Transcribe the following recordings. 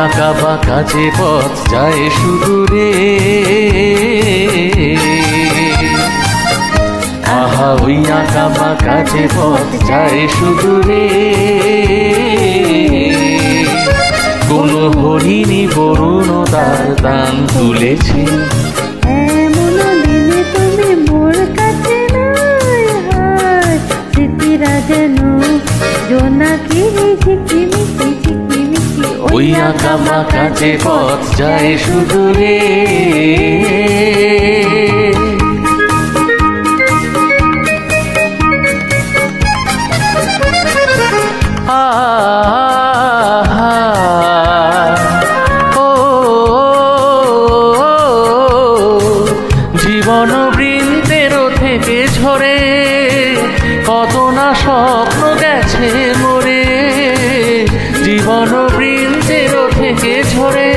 আঁকা বাঁকা যে পথ যায় সুদূরে, আহা ওই আঁকা বাঁকা যে পথ যায় সুদূরে। কোন হরিণী বরুণতার দান তুলেছে, এমন দিনে তুমি মোর কাছে নাই, হায় স্মৃতিরা যেন জোনাকি ঝিকিমিকি ঝিকিমিকি। ওই আঁকা বাঁকা যে পথ যায় সুদূরে। জীবন বৃন্দের থেকে ঝরে কত না স্বপ্ন গেছে মরে, জীবন বৃন্দের থেকে ঝরে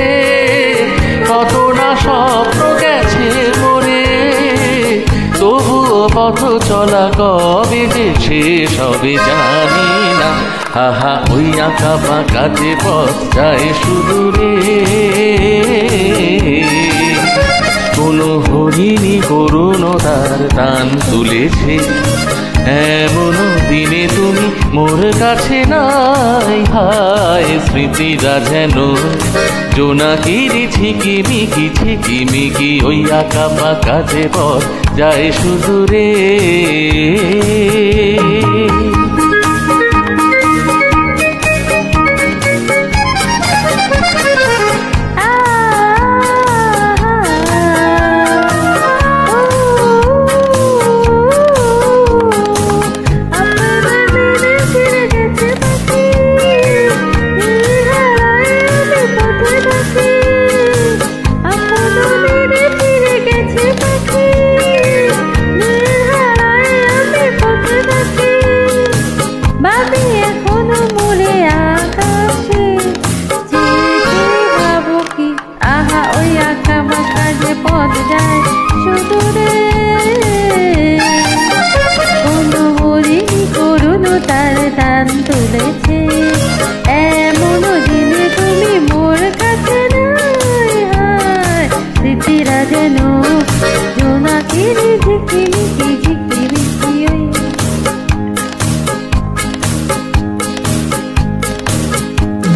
কত না স্বপ্ন গেছে মরে। তবুও পথ চলা কবে যে শেষ হবে জানি না, আহা ওই আঁকা বাঁকা যে পথ যায় সুদূরে। কোন হরিণী করুণতার টান তুলেছে, এমন দিনে তুমি মোর কাছে নাই, হায় স্মৃতিরা যেন জোনাকির ঝিকিমিকি ঝিকিমিকি। ওই আঁকা বাঁকা যে পথ যায় সুদূরে। তুলেছে এমন দিনে তুমি মোর কাছে নাই, হায় স্মৃতিরা যেন জোনাকির ঝিকিমিকি